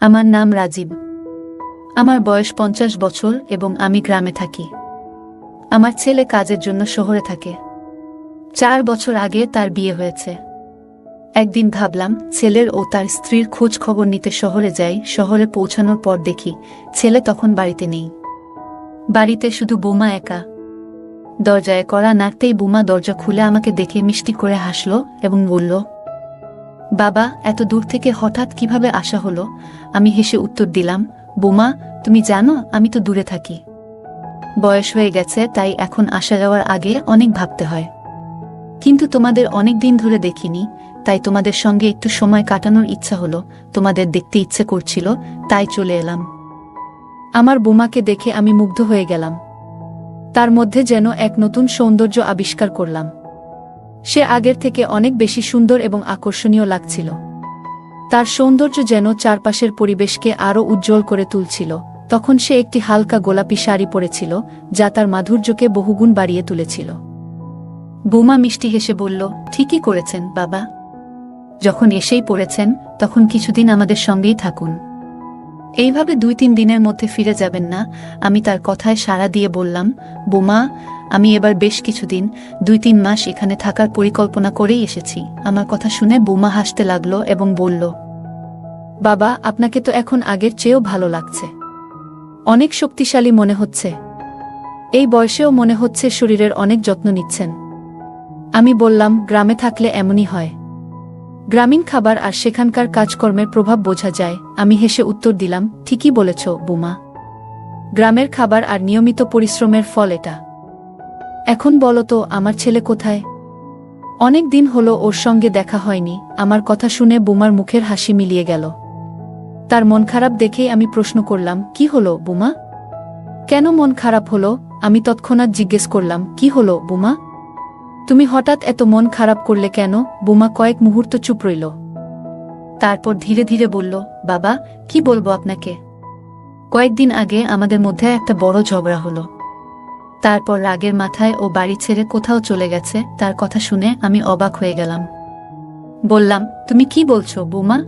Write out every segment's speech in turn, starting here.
আমার নাম রাজীব। আমার বয়স 50 বছর এবং আমি গ্রামে থাকি। আমার ছেলে কাজের জন্য শহরে থাকে। 4 বছর আগে তার বিয়ে হয়েছে। একদিন ভাবলাম ছেলের ও তার স্ত্রীর খোঁজ খবর নিতে শহরে যাই। শহরে পৌঁছানোর পর দেখি ছেলে তখন বাড়িতে নেই। বাড়িতে শুধু বৌমা একা। দরজায় কড়া নাড়তেই বৌমা দরজা খুলে আমাকে দেখে মিষ্টি করে হাসল এবং বলল, বাবা, এত দূর থেকে হঠাৎ কিভাবে আসা হলো? আমি হেসে উত্তর দিলাম, বৌমা, তুমি জানো আমি তো দূরে থাকি। বয়স হয়ে গেছে, তাই এখন আসা যাওয়ার আগে অনেক ভাবতে হয়। কিন্তু তোমাদের অনেক দিন ধরে দেখিনি, তাই তোমাদের সঙ্গে একটু সময় কাটানোর ইচ্ছা হলো, তোমাদের দেখতে ইচ্ছে করছিল, তাই চলে এলাম। আমার বৌমাকে দেখে আমি মুগ্ধ হয়ে গেলাম। তার মধ্যে যেন এক নতুন সৌন্দর্য আবিষ্কার করলাম। সে আগের থেকে অনেক বেশি সুন্দর এবং আকর্ষণীয় লাগছিল। তার সৌন্দর্য যেন চারপাশের পরিবেশকে আরও উজ্জ্বল করে তুলছিল। তখন সে একটি হালকা গোলাপি শাড়ি পরেছিল, যা তার মাধুর্যকে বহুগুণ বাড়িয়ে তুলেছিল। বৌমা মিষ্টি হেসে বলল, ঠিকই করেছেন বাবা। যখন এসেই পড়েছেন, তখন কিছুদিন আমাদের সঙ্গেই থাকুন। এইভাবে 2-3 দিনের মধ্যে ফিরে যাবেন না? আমি তার কথায় সাড়া দিয়ে বললাম, বৌমা, আমি এবার বেশ কিছুদিন 2-3 মাস এখানে থাকার পরিকল্পনা করেই এসেছি। আমার কথা শুনে বৌমা হাসতে লাগলো এবং বলল, বাবা, আপনাকে তো এখন আগের চেয়েও ভালো লাগছে। অনেক শক্তিশালী মনে হচ্ছে। এই বয়সেও মনে হচ্ছে শরীরের অনেক যত্ন নিচ্ছেন। আমি বললাম, গ্রামে থাকলে এমনই হয়। গ্রামীণ খাবার আর সেখানকার কাজকর্মের প্রভাব বোঝা যায়। আমি হেসে উত্তর দিলাম, ঠিকই বলেছ বৌমা। গ্রামের খাবার আর নিয়মিত পরিশ্রমের ফল এটা। এখন বলো তো, আমার ছেলে কোথায়? অনেক দিন হলো ওর সঙ্গে দেখা হয়নি। আমার কথা শুনে বৌমার মুখের হাসি মিলিয়ে গেল। তার মন খারাপ দেখেই আমি প্রশ্ন করলাম, কি হলো বৌমা? কেন মন খারাপ হলো? আমি তৎক্ষণাৎ জিজ্ঞেস করলাম, কি হলো বৌমা? তুমি হঠাৎ এত মন খারাপ করলে কেন? বৌমা কয়েক মুহূর্ত চুপ রইল। তারপর ধীরে ধীরে বলল, বাবা, কি বলবো আপনাকে। কয়েকদিন আগে আমাদের মধ্যে একটা বড় ঝগড়া হলো। তারপর রাগের মাথায় ও বাড়ি ছেড়ে কোথাও চলে গেছে। তার কথা শুনে আমি অবাক হয়ে গেলাম। বললাম, তুমি কি বলছো বৌমা?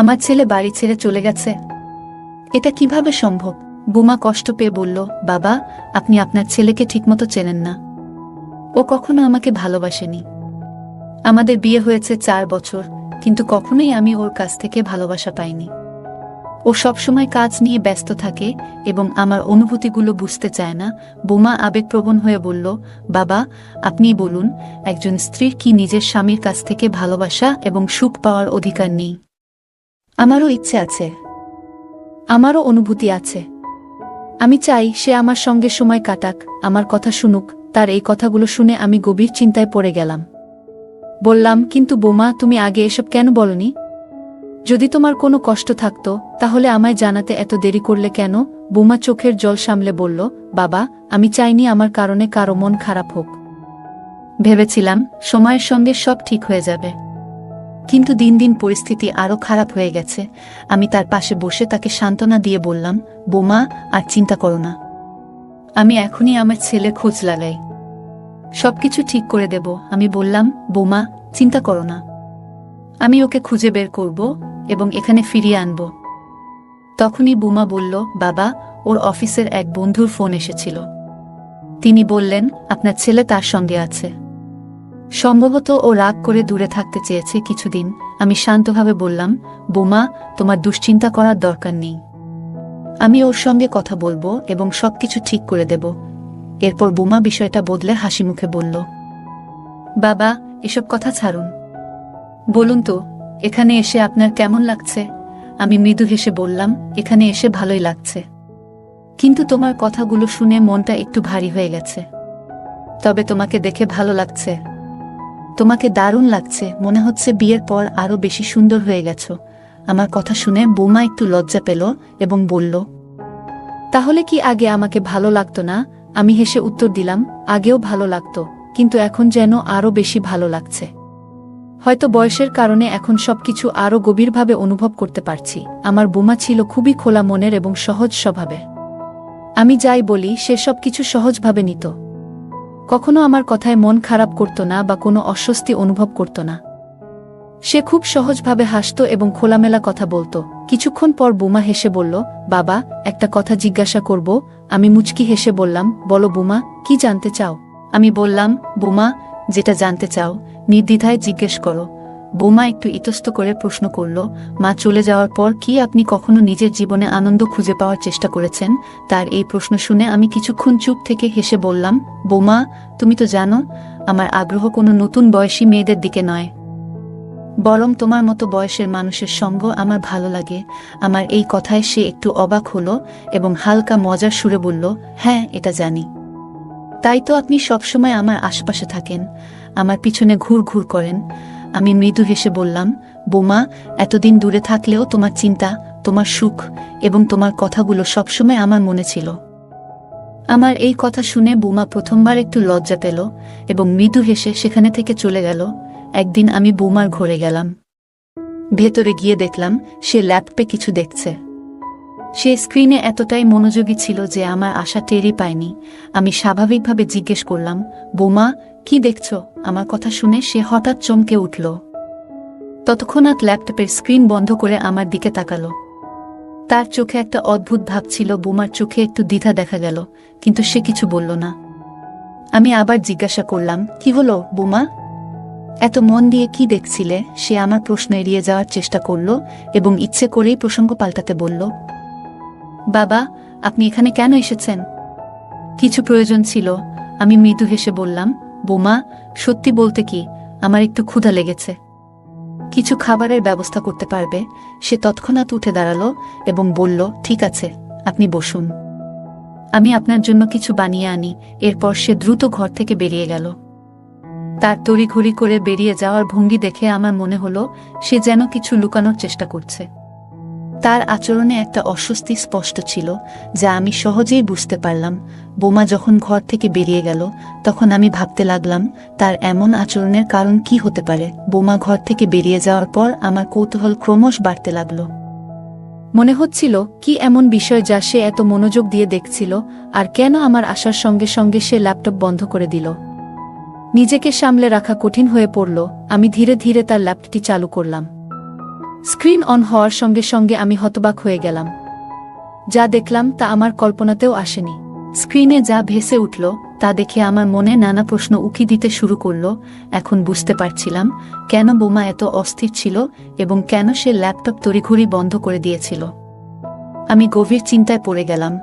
আমার ছেলে বাড়ি ছেড়ে চলে গেছে? এটা কিভাবে সম্ভব? বৌমা কষ্ট পেয়ে বলল, বাবা, আপনি আপনার ছেলেকে ঠিকমতো চেনেন না। ও কখনো আমাকে ভালোবাসেনি। আমাদের বিয়ে হয়েছে 4 বছর, কিন্তু কখনোই আমি ওর কাছ থেকে ভালোবাসা পাইনি। ও সবসময় কাজ নিয়ে ব্যস্ত থাকে এবং আমার অনুভূতিগুলো বুঝতে চায় না। বৌমা আবেগপ্রবণ হয়ে বলল, বাবা, আপনিই বলুন, একজন স্ত্রীর কি নিজের স্বামীর কাছ থেকে ভালোবাসা এবং সুখ পাওয়ার অধিকার নেই? আমারও ইচ্ছে আছে, আমারও অনুভূতি আছে। আমি চাই সে আমার সঙ্গে সময় কাটাক, আমার কথা শুনুক। তার এই কথাগুলো শুনে আমি গভীর চিন্তায় পড়ে গেলাম। বললাম, কিন্তু বৌমা, তুমি আগে এসব কেন বলনি? যদি তোমার কোনো কষ্ট থাকতো, তাহলে আমায় জানাতে এত দেরি করলে কেন? বৌমা চোখের জল সামলে বলল, বাবা, আমি চাইনি আমার কারণে কারো মন খারাপ হোক। ভেবেছিলাম সময়ের সঙ্গে সব ঠিক হয়ে যাবে। কিন্তু দিন দিন পরিস্থিতি আরও খারাপ হয়ে গেছে। আমি তার পাশে বসে তাকে সান্ত্বনা দিয়ে বললাম, বৌমা, আর চিন্তা করো না। আমি এখনই আমার ছেলের খোঁজ লাগাই। সবকিছু ঠিক করে দেব। আমি বললাম, বৌমা, চিন্তা করো না। আমি ওকে খুঁজে বের করব এবং এখানে ফিরিয়ে আনব। তখনই বৌমা বলল, বাবা, ওর অফিসের এক বন্ধুর ফোন এসেছিল। তিনি বললেন, আপনার ছেলে তার সঙ্গে আছে। সম্ভবত ও রাগ করে দূরে থাকতে চেয়েছে কিছুদিন। আমি শান্তভাবে বললাম, বৌমা, তোমার দুশ্চিন্তা করার দরকার নেই। আমি ওর সঙ্গে কথা বলবো এবং সবকিছু ঠিক করে দেব। এরপর বৌমা বিষয়টা বদলে হাসি মুখে বলল, বাবা, এসব কথা ছাড়ুন। বলুন তো, এখানে এসে আপনার কেমন লাগছে? আমি মৃদু হেসে বললাম, এখানে এসে ভালোই লাগছে, কিন্তু তোমার কথাগুলো শুনে মনটা একটু ভারী হয়ে গেছে। তবে তোমাকে দেখে ভালো লাগছে। তোমাকে দারুণ লাগছে, মনে হচ্ছে বিয়ের পর আরো বেশি সুন্দর হয়ে গেছো। আমার কথা শুনে বৌমা একটু লজ্জা পেল এবং বলল, তাহলে কি আগে আমাকে ভালো লাগতো না? আমি হেসে উত্তর দিলাম, আগেও ভালো লাগতো, কিন্তু এখন যেন আরো বেশি ভালো লাগছে। হয়তো বয়সের কারণে এখন সবকিছু আরো গভীরভাবে অনুভব করতে পারছি। আমার বৌমা ছিল খুবই খোলা মনের এবং সহজ স্বভাবের। আমি যাই বলি সে সবকিছু সহজভাবে নিত। কখনো আমার কথায় মন খারাপ করত না বা কোনো অস্বস্তি অনুভব করত না। সে খুব সহজভাবে হাসত এবং খোলামেলা কথা বলত। কিছুক্ষণ পর বোমা হেসে বলল, বাবা, একটা কথা জিজ্ঞাসা করব। আমি মুচকি হেসে বললাম, বলো বোমা, কি জানতে চাও? আমি বললাম, বোমা, যেটা জানতে চাও নির্দ্বিধায় জিজ্ঞেস করো। বোমা একটু ইতস্ত করে প্রশ্ন করল, মা চলে যাওয়ার পর কি আপনি কখনো নিজের জীবনে আনন্দ খুঁজে পাওয়ার চেষ্টা করেছেন? তার এই প্রশ্ন শুনে আমি কিছুক্ষণ চুপ থেকে হেসে বললাম, বোমা, তুমি তো জানো আমার আগ্রহ কোনো নতুন বয়সী মেয়েদের দিকে নয়, বরং তোমার মতো বয়সের মানুষের সঙ্গ আমার ভালো লাগে। আমার এই কথায় সে একটু অবাক হলো এবং হালকা মজার সুরে বলল, হ্যাঁ, এটা জানি। তাই তো আপনি সবসময় আমার আশপাশে থাকেন, আমার পিছনে ঘুর ঘুর করেন। আমি মৃদু হেসে বললাম, বোমা, এতদিন দূরে থাকলেও তোমার চিন্তা, তোমার সুখ এবং তোমার কথাগুলো সবসময় আমার মনে ছিল। আমার এই কথা শুনে বোমা প্রথমবার একটু লজ্জা পেল এবং মৃদু হেসে সেখানে থেকে চলে গেল। একদিন আমি বোমার ঘরে গেলাম। ভেতরে গিয়ে দেখলাম সে ল্যাপটপে কিছু দেখছে। সে স্ক্রিনে এতটাই মনোযোগী ছিল যে আমার আশা টেরই পায়নি। আমি স্বাভাবিকভাবে জিজ্ঞেস করলাম, বোমা, কি দেখছ? আমার কথা শুনে সে হঠাৎ চমকে উঠল। তৎক্ষণাৎ ল্যাপটপের স্ক্রিন বন্ধ করে আমার দিকে তাকালো। তার চোখে একটা অদ্ভুত ভাব ছিল। বোমার চোখে একটু দ্বিধা দেখা গেল, কিন্তু সে কিছু বলল না। আমি আবার জিজ্ঞাসা করলাম, কি হলো বোমা? এত মন দিয়ে কি দেখছিলে? সে আমার প্রশ্ন এড়িয়ে যাওয়ার চেষ্টা করল এবং ইচ্ছে করেই প্রসঙ্গ পাল্টাতে বলল, বাবা, আপনি এখানে কেন এসেছেন? কিছু প্রয়োজন ছিল। আমি মৃদু হেসে বললাম, বোমা, সত্যি বলতে কি, আমার একটু ক্ষুধা লেগেছে। কিছু খাবারের ব্যবস্থা করতে পারবে? সে তৎক্ষণাৎ উঠে দাঁড়ালো এবং বলল, ঠিক আছে, আপনি বসুন, আমি আপনার জন্য কিছু বানিয়ে আনি। এরপর সে দ্রুত ঘর থেকে বেরিয়ে গেল। তার তড়িঘড়ি করে বেরিয়ে যাওয়ার ভঙ্গি দেখে আমার মনে হলো সে যেন কিছু লুকানোর চেষ্টা করছে। তার আচরণে একটা অস্বস্তি স্পষ্ট ছিল, যা আমি সহজেই বুঝতে পারলাম। বোমা যখন ঘর থেকে বেরিয়ে গেল, তখন আমি ভাবতে লাগলাম তার এমন আচরণের কারণ কি হতে পারে। বোমা ঘর থেকে বেরিয়ে যাওয়ার পর আমার কৌতূহল ক্রমশ বাড়তে লাগলো। মনে হচ্ছিল কি এমন বিষয় যা সে এত মনোযোগ দিয়ে দেখছিল, আর কেন আমার আসার সঙ্গে সঙ্গে সে ল্যাপটপ বন্ধ করে দিল। নিজেকে সামলে রাখা কঠিন হয়ে পড়ল। আমি ধীরে ধীরে তার ল্যাপটপটি চালু করলাম। স্ক্রিন অন হওয়ার সঙ্গে সঙ্গে আমি হতবাক হয়ে গেলাম। যা দেখলাম তা আমার কল্পনাতেও আসেনি। স্ক্রিনে যা ভেসে উঠল তা দেখে আমার মনে নানা প্রশ্ন উকি দিতে শুরু করল। এখন বুঝতে পারছিলাম কেন বোমা এত অস্থির ছিল এবং কেন সে ল্যাপটপ তড়িঘড়ি বন্ধ করে দিয়েছিল। আমি গভীর চিন্তায় পড়ে গেলাম,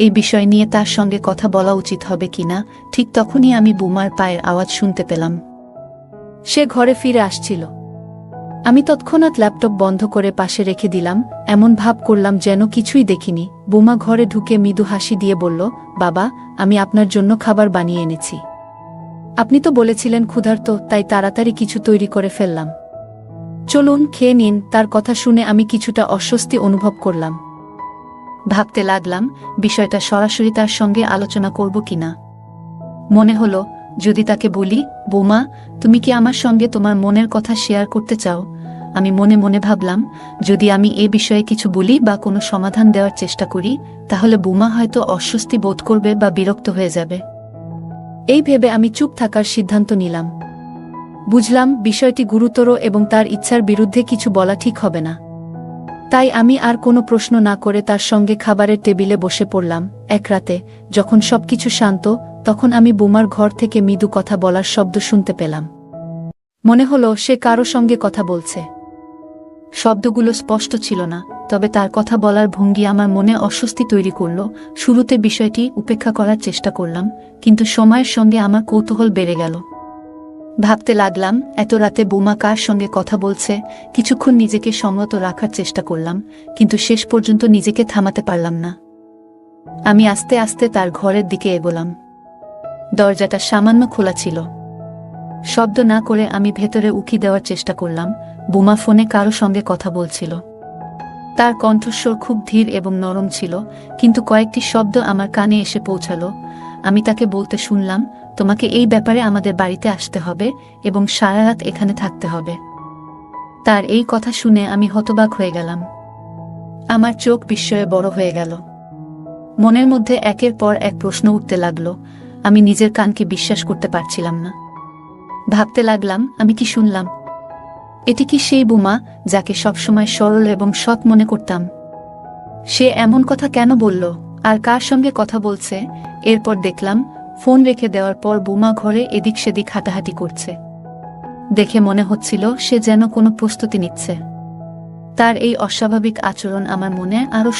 এই বিষয় নিয়ে তার সঙ্গে কথা বলা উচিত হবে কিনা। ঠিক তখনই আমি বোমার পায়ের আওয়াজ শুনতে পেলাম। সে ঘরে ফিরে আসছিল। আমি তৎক্ষণাৎ ল্যাপটপ বন্ধ করে পাশে রেখে দিলাম, এমন ভাব করলাম যেন কিছুই দেখিনি। বোমা ঘরে ঢুকে মৃদু হাসি দিয়ে বলল, বাবা, আমি আপনার জন্য খাবার বানিয়ে এনেছি। আপনি তো বলেছিলেন ক্ষুধার্ত, তাই তাড়াতাড়ি কিছু তৈরি করে ফেললাম। চলুন, খেয়ে নিন। তার কথা শুনে আমি কিছুটা অস্বস্তি অনুভব করলাম। ভাবতে লাগলাম বিষয়টা সরাসরি তার সঙ্গে আলোচনা করব কিনা। মনে হলো যদি তাকে বলি, বোমা, তুমি কি আমার সঙ্গে তোমার মনের কথা শেয়ার করতে চাও? আমি মনে মনে ভাবলাম, যদি আমি এ বিষয়ে কিছু বলি বা কোনো সমাধান দেওয়ার চেষ্টা করি, তাহলে বোমা হয়তো অস্বস্তি বোধ করবে বা বিরক্ত হয়ে যাবে। এই ভেবে আমি চুপ থাকার সিদ্ধান্ত নিলাম। বুঝলাম বিষয়টি গুরুতর এবং তার ইচ্ছার বিরুদ্ধে কিছু বলা ঠিক হবে না। তাই আমি আর কোনো প্রশ্ন না করে তার সঙ্গে খাবারের টেবিলে বসে পড়লাম। এক রাতে যখন সবকিছু শান্ত, তখন আমি বোমার ঘর থেকে মৃদু কথা বলার শব্দ শুনতে পেলাম। মনে হলো সে কারো সঙ্গে কথা বলছে। শব্দগুলো স্পষ্ট ছিল না, তবে তার কথা বলার ভঙ্গি আমার মনে অস্বস্তি তৈরি করল। শুরুতে বিষয়টি উপেক্ষা করার চেষ্টা করলাম, কিন্তু সময়ের সঙ্গে আমার কৌতূহল বেড়ে গেল। ভাবতে লাগলাম এত রাতে বোমা কার সঙ্গে কথা বলছে। কিছুক্ষণ নিজেকে সংযত রাখার চেষ্টা করলাম, কিন্তু শেষ পর্যন্ত নিজেকে থামাতে পারলাম না। আমি আস্তে আস্তে তার ঘরের দিকে এগোলাম। দরজাটা সামান্য খোলা ছিল। শব্দ না করে আমি ভেতরে উকি দেওয়ার চেষ্টা করলাম। বোমা ফোনে কারো সঙ্গে কথা বলছিল। তার কণ্ঠস্বর খুব ধীর এবং নরম ছিল, কিন্তু কয়েকটি শব্দ আমার কানে এসে পৌঁছালো। আমি তাকে বলতে শুনলাম, তোমাকে এই ব্যাপারে আমাদের বাড়িতে আসতে হবে এবং সারা রাত এখানে থাকতে হবে। তার এই কথা শুনে আমি হতবাক হয়ে গেলাম। আমার চোখ বিস্ময়ে বড় হয়ে গেল। মনের মধ্যে একের পর এক প্রশ্ন উঠতে লাগলো। আমি নিজের কানকে বিশ্বাস করতে পারছিলাম না। ভাবতে লাগলাম, আমি কি শুনলাম? এটি কি সেই বুমা যাকে সবসময় সরল এবং সৎ মনে করতাম? সে এমন কথা কেন বলল, আর কার সঙ্গে কথা বলছে? এরপর দেখলাম ফোন রেখে দেওয়ার পর বুমা ঘরে এদিক সেদিক হাঁটাহাঁটি করছে। দেখে মনে হচ্ছিল সে যেন কোনো প্রস্তুতি নিচ্ছে। তার এই অস্বাভাবিক আচরণ আমার মনে আরো